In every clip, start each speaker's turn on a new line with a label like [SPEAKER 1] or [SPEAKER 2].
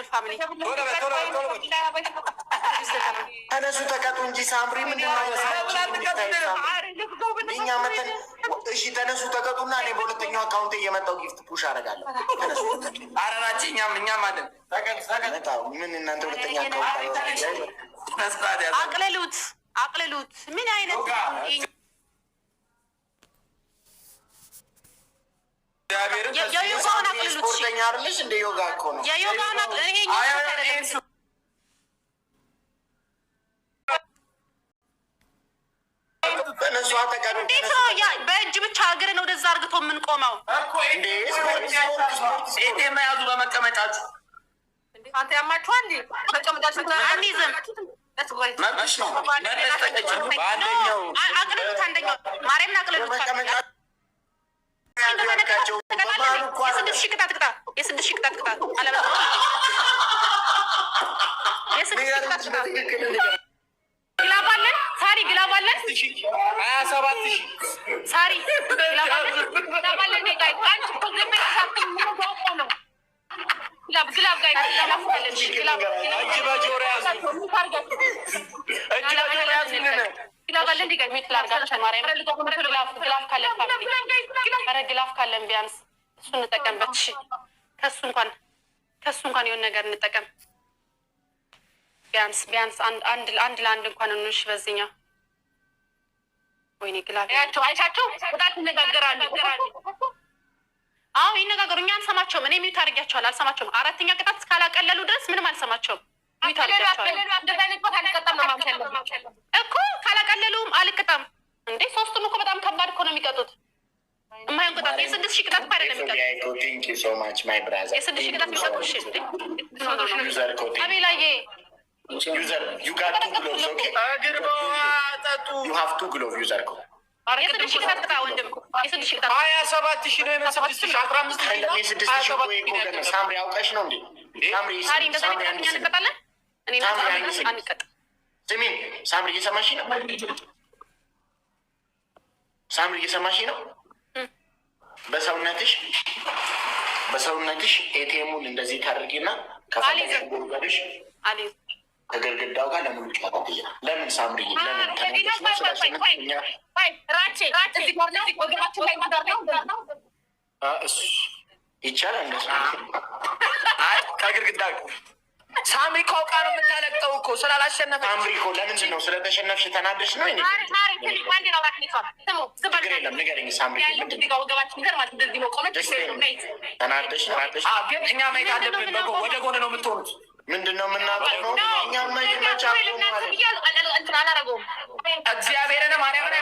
[SPEAKER 1] ዳብል ፋሚሊ
[SPEAKER 2] ተነሱ ተቀጡ እንጂ ሳምሪ እኛ መተን እሺ ተነሱ ተቀጡና እኔ በሁለተኛው አካውንት እየመጣው ጊፍት ፑሽ አደርጋለሁ።
[SPEAKER 3] አረናች እኛም አለን።
[SPEAKER 2] ምን እናንተ ሁለተኛ አካውንት
[SPEAKER 1] አቅልሉት። ምን አይነት የዮጋውን አቅልሉት።
[SPEAKER 2] ስፖርተኛ አይደለሽ እንደ ዮጋ እኮ ነው።
[SPEAKER 1] የዮጋውን እንዴት ነው በእጅ ብቻ እግርን ወደዛ አርግቶ የምንቆመው?
[SPEAKER 3] መያዙ በመቀመጫችሁ
[SPEAKER 1] አንተ ያማችኋል። መቀመጫችሁ አንይዝም። አቅልሉት። አንደኛው ማርያምን አቅልሉት። የስድስት ሺህ ቅጣት አለበ ግላባለን ሳሪ ግላባለን
[SPEAKER 3] 27,000
[SPEAKER 1] ሳሪ ግላባለን ግላብ ጋር ግላፍ ካለን ቢያንስ እሱ እንጠቀምበት። እሺ ከሱ እንኳን የሆነ ነገር እንጠቀም። ቢያንስ አንድ ለአንድ እንኳን እንሽ በዚህኛው። ወይኔ ግላፍ አይቻቸው ቁጣት ይነጋገራሉ። አዎ ይነጋገሩ። እኛ አንሰማቸውም። እኔ ሚዩት አድርጊያቸዋለሁ፣ አልሰማቸውም። አራተኛ ቅጣት እስካላቀለሉ ድረስ ምንም አልሰማቸውም። ሚዩት አድርጊያቸዋለሁ እኮ ካላቀለሉም አልቅጣም እንዴ። ሶስቱም እኮ በጣም ከባድ እኮ ነው የሚቀጡት። የማይሆን ቅጣት የ6,000 ቅጣት እኮ አይደለም የሚቀጡት። የ6,000 ቅጣት የሚቀጡ አቤላዬ
[SPEAKER 2] ዩዘር ዩ ጋት ቱ ግሎቭስ ኦኬ ዩ ሃቭ ቱ ግሎቭ ዩዘር ኮ
[SPEAKER 1] የ6,000 ቅጣት ቅጣ ወንድም። የ6,000 ቅጣት
[SPEAKER 3] 27,000 ነው። 6,000 15,000
[SPEAKER 2] ሳምሪ አውቀሽ ነው እንዴ?
[SPEAKER 1] ሳሪ እንደዛ እንቀጣለን። እኔ አንቀጥ
[SPEAKER 2] ስሚኝ ሳምሪ እየሰማሽ ነው? ሳምሪ እየሰማሽ ነው? በሰውነትሽ ኤቲኤሙን እንደዚህ ታደርጊና ከፈለግሽ ቦርጋሽ ከግርግዳው ጋር ለምን ጫወት ይችላል? ለምን ሳምሪ ለምን ይቻላል?
[SPEAKER 3] ከግርግዳ ሳምሪ ከውቃ ነው የምታለቅጠው እኮ ስላላሸነፈ። ሳምሪ እኮ ለምንድን ነው ስለተሸነፍሽ ተናደሽ ነው? ችግር የለም ንገረኝ ሳምሪ ተናደሽ ግን እኛ ማየት አለብን። ወደ ጎን ነው የምትሆኑት። ምንድን ነው የምናደርገው? እኛ መቻ እግዚአብሔርን ማርያምን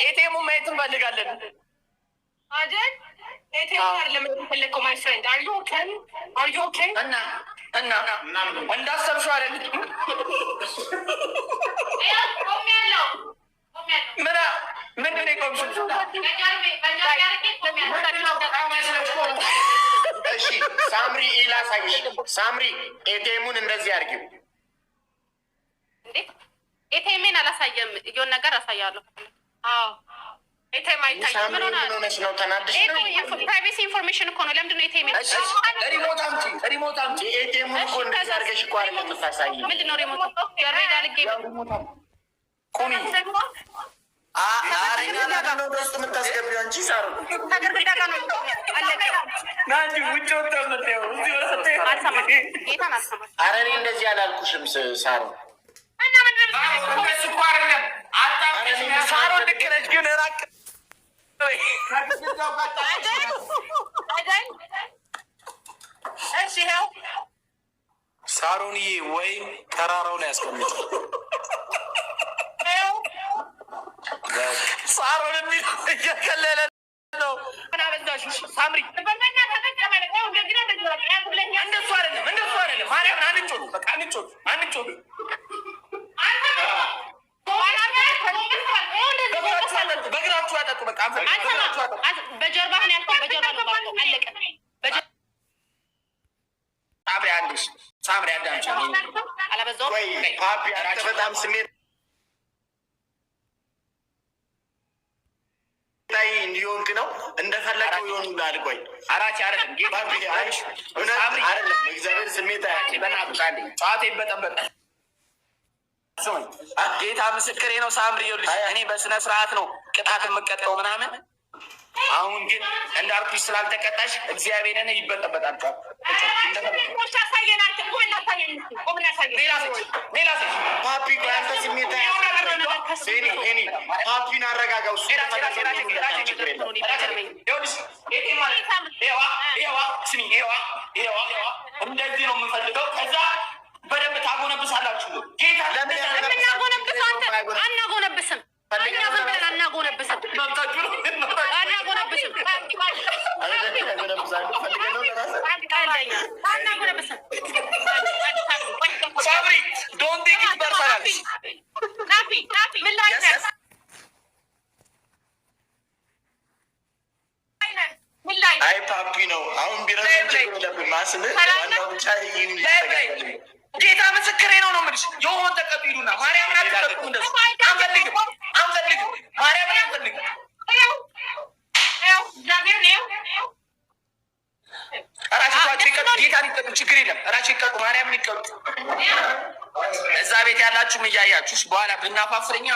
[SPEAKER 3] ኤቲኤሙን ማየት እንፈልጋለን። እና እንዳሰብሽው አይደል? ምንድን ነው የቆምሽው?
[SPEAKER 2] እሺ ሳምሪ ላሳይሽ። ሳምሪ ኤቲኤሙን እንደዚህ አድርጊው።
[SPEAKER 1] ኤቲኤምን አላሳየም። የሆነ ነገር አሳያለሁ። ኤቲኤም አይታይም። ምን ሆነሽ
[SPEAKER 2] ነው? ተናደሽ ነው?
[SPEAKER 1] ፕራይቬሲ ኢንፎርሜሽን እኮ ነው። ለምንድን ነው ኤቲኤም?
[SPEAKER 3] ሪሞት አምጪ።
[SPEAKER 2] ኤቲኤሙን እኮ እንደዚህ አድርገሽ እኮ አይደለም የምታሳይው።
[SPEAKER 1] ምንድን ነው ሪሞት? ጀርቤ ጋር ልጌ
[SPEAKER 3] ቁሚ
[SPEAKER 2] ውስጥ የምታስገቢው አንቺ ሳሩ
[SPEAKER 1] ከግርግዳ ጋር ነው አለቀ።
[SPEAKER 3] ውጭ ወጣ ምትው
[SPEAKER 1] ጌታን አልሰማም።
[SPEAKER 2] ኧረ እኔ እንደዚህ አላልኩሽም ሳሩ።
[SPEAKER 3] ሳሮ ልክ ነች ግን ራቅ ሳሮንዬ ወይም ተራራው ላይ ያስቀምጥ። ሳሮን የሚል እየከለለ ነው። ሳምሪ እንደሱ አይደለም። ማርያምን አንጮት፣ በቃ አንጮት። በእግራችሁ ያጠጡ። በቃ
[SPEAKER 1] በጀርባ ነው ያልከው። በጀርባ ነው ባለው አለቀ። ሳምሪ አዳምጪ። አላበዛውም።
[SPEAKER 2] ፓፒ አንተ በጣም ስሜት
[SPEAKER 3] ታይ እንዲሆንክ ነው እንደፈለገው ይሆኑልሃል። ቆይ
[SPEAKER 2] አራች አይደለም ጌታ
[SPEAKER 3] አይደለም እግዚአብሔር ስሜት
[SPEAKER 2] ጨዋታ ይበጠበጣል። ጌታ ምስክሬ ነው። ሳምሪ ይኸውልሽ እኔ በስነ ስርዓት ነው ቅጣት የምቀጣው ምናምን። አሁን ግን እንዳልኩሽ ስላልተቀጣሽ እግዚአብሔርን ይበጠበጣል።
[SPEAKER 3] ፓፒን አረጋጋው።
[SPEAKER 2] እንደዚህ ነው የምንፈልገው። ከዛ በደንብ ታጎነብሳላችሁ።
[SPEAKER 1] አናጎነብስም
[SPEAKER 2] ሳምሪ ዶንት ቴክ ኢት ፐርሰናል።
[SPEAKER 3] አይ ፓፒ ነው አሁን ቢረዝም ችግር የለብን። ማስል ዋናው ብቻ
[SPEAKER 2] ጌታ ምስክሬ ነው ነው የምልሽ። የሆን ተቀቢሉና ማርያምን አትጠቁም። እንደሱ አንፈልግም ማርያምን አንፈልግም። እራሳቸው ይቀጡ፣ ጌታን ይቀጡ፣ ችግር የለም። እራቸው ይቀጡ፣ ማርያምን ይቀጡ። እዛ ቤት ያላችሁም እያያችሁ በኋላ ብናፋፍረኛ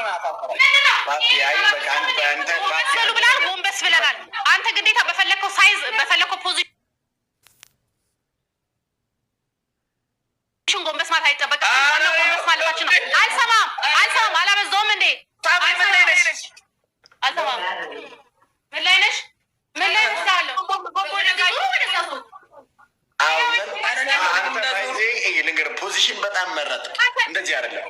[SPEAKER 1] ብላል ጎንበስ ብለናል። አንተ ግዴታ በፈለከው ሳይዝ በፈለከው ፖዚሽን ጎንበስ ማለት አይጠበቅም። ጎንበስ ማለታችን ነው። አልሰማም አላበዛውም እንዴ? አልሰማም። ምን ላይ ነሽ?
[SPEAKER 3] ልንገር ፖዚሽን በጣም መረጥ። እንደዚህ አይደለም።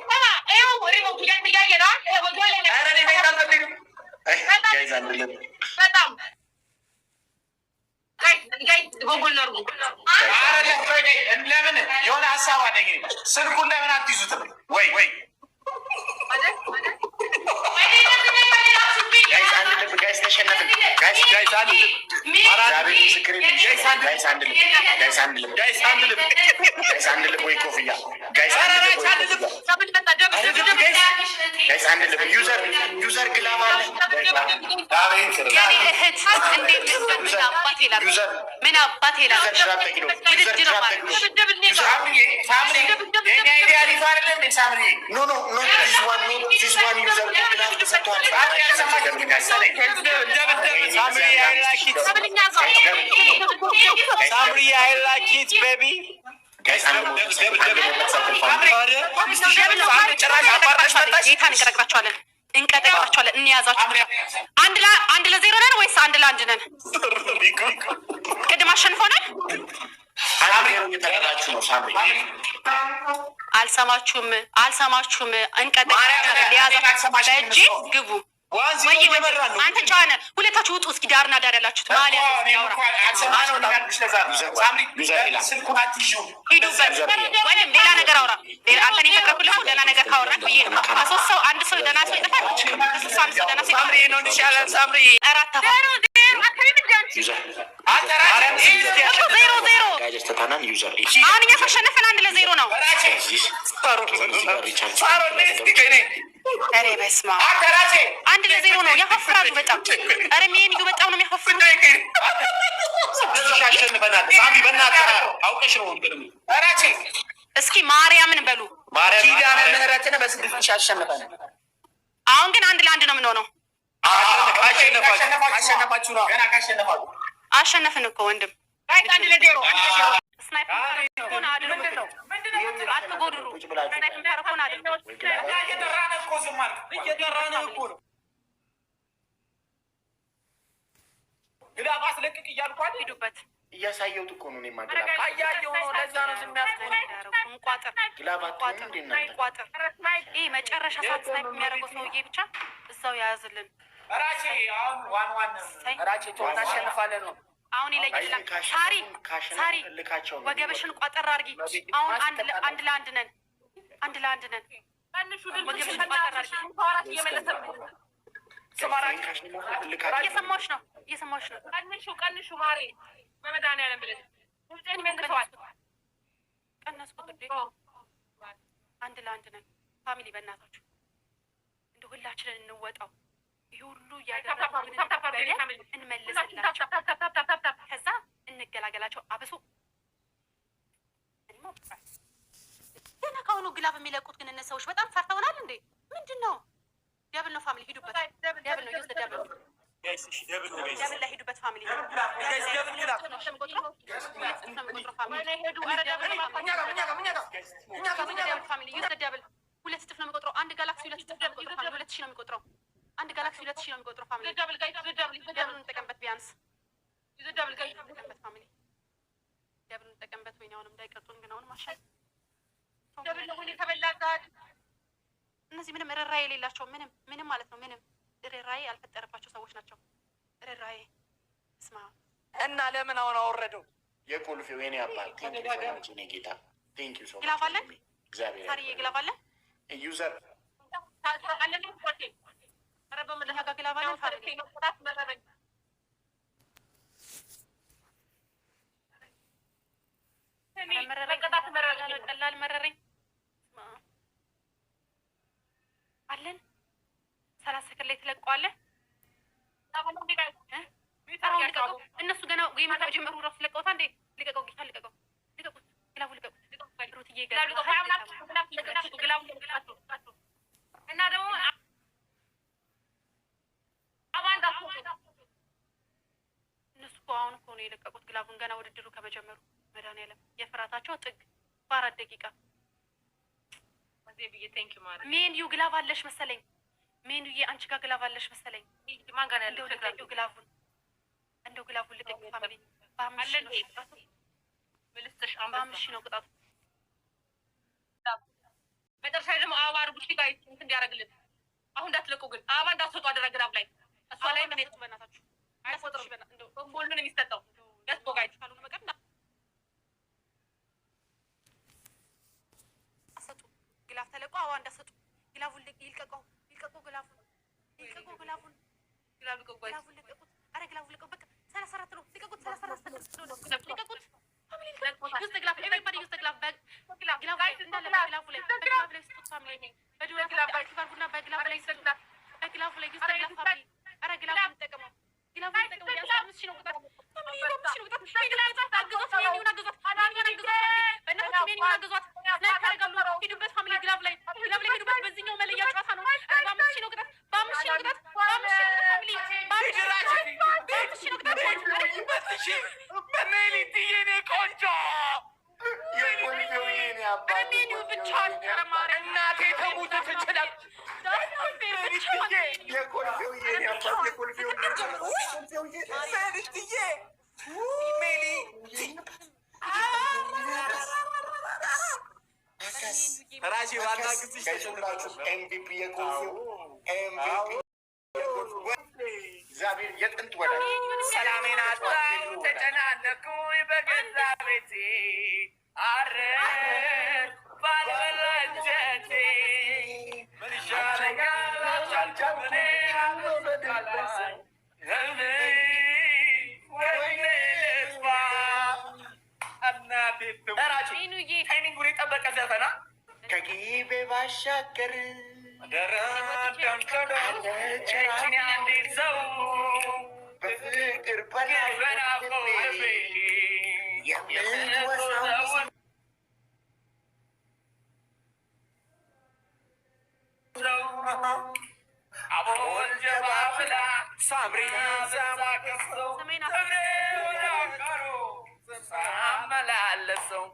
[SPEAKER 2] ለምን የሆነ ሀሳብ አለኝ። ስልኩን ለምን አትይዙትም? ወይ
[SPEAKER 3] ጋይስ ተሸነፍን። ጋይስ አንድ ልብ ወይ ኮፍያ ጋይስ አንድ ልብ ዩዘር ግላብ አለ።
[SPEAKER 1] ምን አባት ይላል?
[SPEAKER 2] Samri, I like it, baby.
[SPEAKER 1] ጌታን እንቀጠቅጣቸዋለን፣ እንያዛቸው። አንድ ለዜሮ ነን ወይስ 1-1 ነን? ቅድም አሸንፎናል። አልሰማችሁም? እንቀጠቅጣቸዋለን። ሊያዛቸው በእጅ ግቡ። አንተ ጨዋነ ሁለታችሁ ውጡ። እስኪ ዳርና ዳር ያላችሁት ማሊያ ወይም ሌላ ነገር አውራ። አንተን የፈቀድኩልህ ደህና ነገር ካወራ ብዬ ነው። ከሶስት ሰው አንድ ሰው ደህና ሰው ይጠፋል። ከሶስት ሰው አንድ ሰው ደህና ሰው ይጠፋል። እራት ተፋ 0-0 አሁን እኛ ካሸነፍን 1-0 ነው። ኧረ በስመ አብ 1-0 ነው። ያፋፍራሉ በጣም። ኧረ ሜንዩ በጣም ነው የሚያፋፍሩት። እስኪ ማርያምን በሉ።
[SPEAKER 2] ኪዳነ ምህረትን በ6 አሸንፈን።
[SPEAKER 1] አሁን ግን 1-1 ነው የምንሆነው። አሸነፍን እኮ ወንድም።
[SPEAKER 2] ግላብ አስለቅቅ እያልኳት ሂዱበት።
[SPEAKER 3] እያሳየሁት እኮ ነው።
[SPEAKER 2] አያየሁ ነው። ለዛ ነው ዝም ያልኩት።
[SPEAKER 1] ይህ መጨረሻ ሰዓት ስናይፕ የሚያደርገው ሰውዬ ብቻ እዛው ያያዝልን።
[SPEAKER 2] ራቼ አሁን ዋን ራቼ ትሆን አሸንፋለን ነው።
[SPEAKER 1] አሁን ይለይላል። ሳሪ ወገብሽን ቋጠር አድርጊ። አሁን 1-1 ነን። 1-1 ነን። ወገብሽን ቋጠር አድርጊ። እየሰማሁሽ ነው። ቀንሹ ማሬ በመድኃኒዓለም ብለሽ ቀነስኩት። 1-1 ነን። ፋሚሊ በእናታችሁ እንደ ሁላችንን እንወጣው። ይሁሉ ያደረጉን እንመልስላቸው፣ ከዛ እንገላገላቸው። አብሶ ገና ካሁኑ ግላብ የሚለቁት ግን እነ ሰዎች በጣም ፈርተውናል እንዴ? ምንድን ነው? ደብል ነው ፋሚሊ፣ ሂዱበት። ደብል ነው ዩዝ ደብል ደብል ላይ ሂዱበት ፋሚሊ። ሁለት እጥፍ ነው የሚቆጥረው። አንድ ጋላክሲ 2 እጥፍ ነው የሚቆጥረው። 2000 ነው የሚቆጥረው። አንድ ጋላክሲ 2000 ነው የሚቆጥረው ፋሚሊ። ደብል እንጠቀምበት ቢያንስ እንጠቀምበት ፋሚሊ። ደብል እንጠቀምበት። ወይኔ አሁንም እንዳይቀጡን ግን አሁንም አሻል እነዚህ ምንም ርራዬ የሌላቸው ምንም ማለት ነው ምንም ርራዬ ያልፈጠረባቸው ሰዎች ናቸው። ርራዬ ስማ
[SPEAKER 2] እና ለምን አሁን አወረደው?
[SPEAKER 3] የቁልፊው የኔ አባት ቴንኪ ጌታ ቴንኪ ሶ
[SPEAKER 1] ግላፍ አለን።
[SPEAKER 3] እግዚአብሔር
[SPEAKER 1] ሳሪዬ ግላፍ አለን።
[SPEAKER 3] ዩዘር
[SPEAKER 1] ግላፍ አለን ፋሚሊ። ቀላል መረረኝ አለን። 30 ሰከንድ ላይ ትለቀዋለህ። እነሱ ገና ጌም ከጀመሩ እራሱ ለቀውታ እንዴ? ልቀቀው ጌታ ልቀቀው፣ ልቀቁት፣ ግላቡ ልቀቁት። ሩትዬ እና ደግሞ እነሱ እኮ አሁን እኮ ነው የለቀቁት ግላቡን ገና ውድድሩ ከመጀመሩ። መድኃኒዓለም የፍራታቸው ጥግ በ4 ደቂቃ ሜንዩ ግላብ አለሽ መሰለኝ። ሜንዩዬ አንቺ ጋር ግላብ አለሽ መሰለኝ። ማን ጋር ያለው ግላቡን እንደው ግላቡን ልቀቅ ፋሚሊ። በ5 ሺህ ነው ቅጣቱ።
[SPEAKER 4] መጨረሻ ደግሞ አበባ አርጉሽ ጋር እንዲያደርግልን አሁን እንዳትለቁ ግን አበባ እንዳትሰጡ አደረግ ግላብ ላይ እሷ ላይ ምን ይጥሩ በእናታችሁ አይቆጥሩ እንደው ሁሉን የሚሰጠው ደስ ቦጋይ ካልሆነ በቀር
[SPEAKER 1] አሰጡ ግላብ ተለቁ። አበባ እንዳትሰጡ ግላቡን ይልቀቀው፣ ይልቀቀው ግላቡን፣ ይልቀቀው ግላቡን፣ ግላቡን ልቀቁት። አረ ግላቡን ልቀቁት። በቃ 34 ነው ልቀቁት። 34 ነው ልቀቁት ፋሚሊ። ዩዝ ግላብ ኤቨሪባዲ ዩዝ ግላብ ግላብ እንዳለ በግላቡ ላይ በግላቡ ላይ ስጡት ፋሚሊ። በዱላ ግላብ ባርጉና በግላቡ ላይ ስጡት። በግላቡ ላይ ዩዝ ግላብ ፋሚሊ። አረ ግላቡን ተጠቀመው፣ ግላቡን ተጠቀመው። ያ 5 ሺህ ነው ቅጣት ፋሚሊ። 5 ሺህ ነው ቅጣት። በግላቡ አግዟት፣ ሜኒውን አግዟት፣ ሜኒውን አግዟት ፋሚሊ። በእናትህ ሜኒውን አግዟት። ስናይፕ ያደርጋሉ። ሂዱበት ፋሚሊ። ግላብ ላይ ሂዱበት። በዚህኛው መለያ ጨዋታ ነው። 5 ሺህ ነው ቅጣት። 5 ሺህ ነው ቅጣት። 5 ሺህ ነው ፋሚሊ። 5 ሺህ ነው ቅጣት።
[SPEAKER 2] በሜሊትዬ ቆንጆ
[SPEAKER 1] ሜኒው ብቻ ተረማሪ
[SPEAKER 2] እናቴ ተሙት ትችላል። ራሺ ዋና ግዝሽ
[SPEAKER 3] ኤምቪፒ የኮልፌው እግዚአብሔር የጥንት ወደ
[SPEAKER 2] ሰላሜን አጣሁ ተጨናነኩኝ በገዛ ቤቴ አረር ባልበላጀቴ ምን ይሻለኛል አልቻልኩኝ አልበላኝ ወይኔ ልጥፋ እናቴ ተራጭ ታይሚንጉን የጠበቀ ዘፈና ከጊቤ ባሻገር ደረዳንከዳለችን አንዲት ሰው
[SPEAKER 3] በፍቅር
[SPEAKER 2] በናቆ ልቤ የምትወሳው አቦል ጀባብላ ሳምሪ ዘማቀሰው እኔወዳቃሮ ሳመላለሰው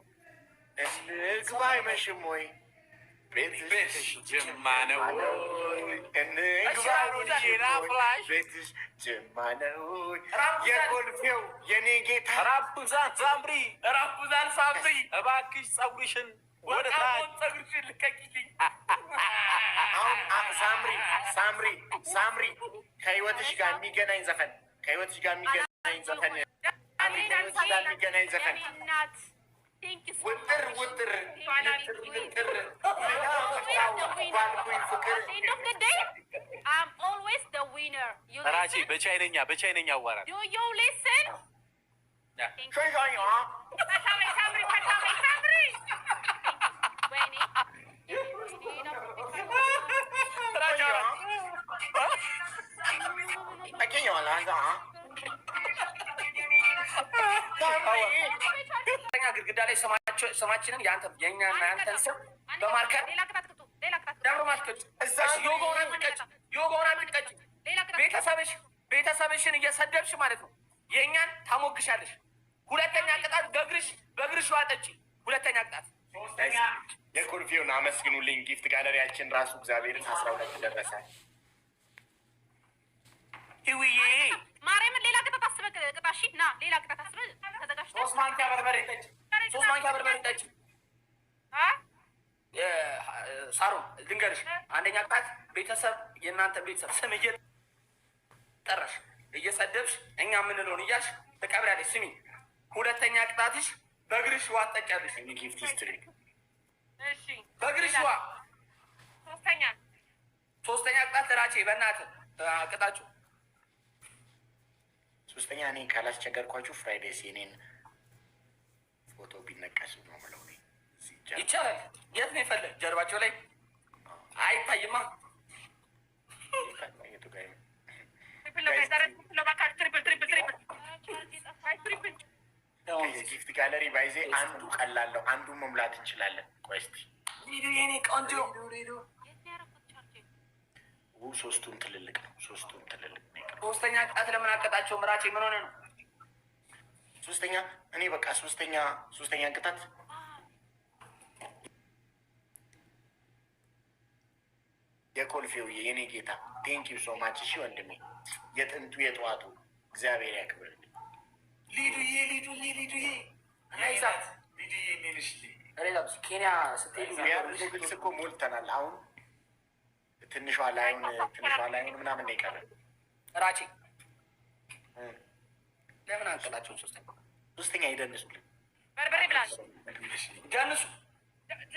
[SPEAKER 2] እንግባ አይመሽም ወይ ቤትሽ ጅማ ነው እንግባ ቤትሽ ጅማ ነው የኮልፌው የኔ ጌታ ራፑዛን ሳምሪ እባክሽ ጸጉርሽን ወደ ታች ጸጉርሽን ልቀቂልኝ።
[SPEAKER 3] አሁን ሳምሪ ከህይወትሽ ጋር የሚገናኝ ዘፈን ውጥር
[SPEAKER 2] ራቺ በቻይነኛ አዋራ ግድግዳ ላይ ስማችንን የእኛና ያንተን ስም በማርከር ደብረ ማስቀጭ ዮጋውን አትቀጭ። ቤተሰብሽን እየሰደብሽ ማለት ነው የእኛን ታሞግሻለሽ። ሁለተኛ ቅጣት በእግርሽ ዋጠጪ። ሁለተኛ ቅጣት
[SPEAKER 3] የኮልፌውን አመስግኑልኝ። ጊፍት ጋለሪያችን ራሱ እግዚአብሔርን 12 ደረሰ።
[SPEAKER 2] ህውዬ
[SPEAKER 1] ማርያምን ሌላ ቅጣት አስበህ ቅጣሽ ና ሌላ ቅጣት አስበህ ተዘጋጅተህ
[SPEAKER 2] 3 ማንኪያ በርበሬ ጠጪ። ሳሮን ልንገርሽ፣ አንደኛ ቅጣት ቤተሰብ የእናንተ ቤተሰብ ስም እየጠራሽ እየሰደብሽ እኛ የምንለውን እያልሽ ተቀብላለሽ። ስሚ፣ ሁለተኛ ቅጣትሽ በእግርሽ ውሃ ትጠጫለሽ።
[SPEAKER 3] ጊፍት ሂስትሪ
[SPEAKER 2] በእግርሽ ውሃ። ሶስተኛ ቅጣት ራቼ በእናትህ ቅጣችሁ።
[SPEAKER 3] ሶስተኛ እኔ ካላስቸገርኳችሁ ፍራይዴስ የኔን ፎቶ ቢነቀስ ነው ምለው።
[SPEAKER 2] ይቻላል። የት ነው የፈለግ? ጀርባቸው ላይ አይታይማ።
[SPEAKER 3] ጊፍት ጋለሪ ባይዜ አንዱ ቀላለሁ፣ አንዱን መሙላት እንችላለን። ቆይ እስኪ
[SPEAKER 2] የኔ ቆንጆ
[SPEAKER 3] ሶስቱም ትልልቅ ነው።
[SPEAKER 2] ሶስተኛ ቅጣት ለምን አቀጣቸው? ምራቼ ምን ሆነ ነው?
[SPEAKER 3] ሶስተኛ እኔ በቃ ሶስተኛ ቅጣት የኮልፌው የኔ ጌታ ቴንኪው ሶ ማች። እሺ ወንድሜ፣ የጥንቱ የጠዋቱ እግዚአብሔር ያክብርልኝ።
[SPEAKER 2] ሊዱዬ ኬንያ ስትሄዱ
[SPEAKER 3] ግልጽ እኮ ሞልተናል። አሁን ትንሿ ላይሆን ምናምን ነው የቀረን።
[SPEAKER 2] ራቼ ለምን አንቀጣቸውን? ሶስተኛ ይደንሱልን።
[SPEAKER 4] በርበሬ ብላል
[SPEAKER 2] ደንሱ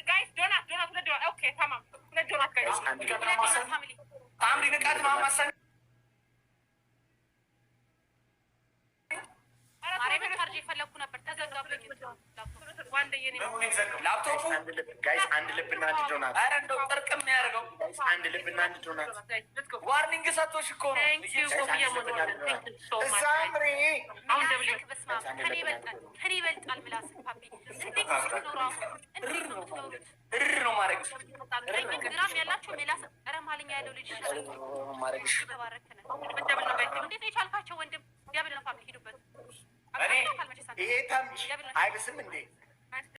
[SPEAKER 4] ጋይስ። ዶናት ሁለት ዶናት። ኦኬ ተማም፣ ሁለት ዶናት ጋይስ።
[SPEAKER 2] ታምሪ ንቃት ማማሰን
[SPEAKER 1] ማርያምን ቻርጅ የፈለኩ ነበር ተዘጋብኝ።
[SPEAKER 2] ላፕቶፑ
[SPEAKER 3] ጋይስ አንድ ልብና አንድ ዶናት።
[SPEAKER 2] ኧረ እንደው ጥርቅም የሚያደርገው
[SPEAKER 3] አንድ ልብና አንድ ዶናት።
[SPEAKER 2] ዋርኒንግ ሰጥቶሽ እኮ ነው።
[SPEAKER 1] ከኔ ይበልጣል ምላስ ፓፒ። እንዴት ነው የምትኖሩት?
[SPEAKER 2] ነው ማድረግ
[SPEAKER 1] ግራም ያላችሁ ሜላስ ኧረ ማልኛ ያለው ልጅ
[SPEAKER 2] ማድረግሽ
[SPEAKER 1] ተባረከ ነው። እንዴት ነው የቻልካቸው ወንድም? ዲያብል ነው ፋሚሊ ሂዱበት።
[SPEAKER 3] ይሄ ተምች አይብስም እንዴ?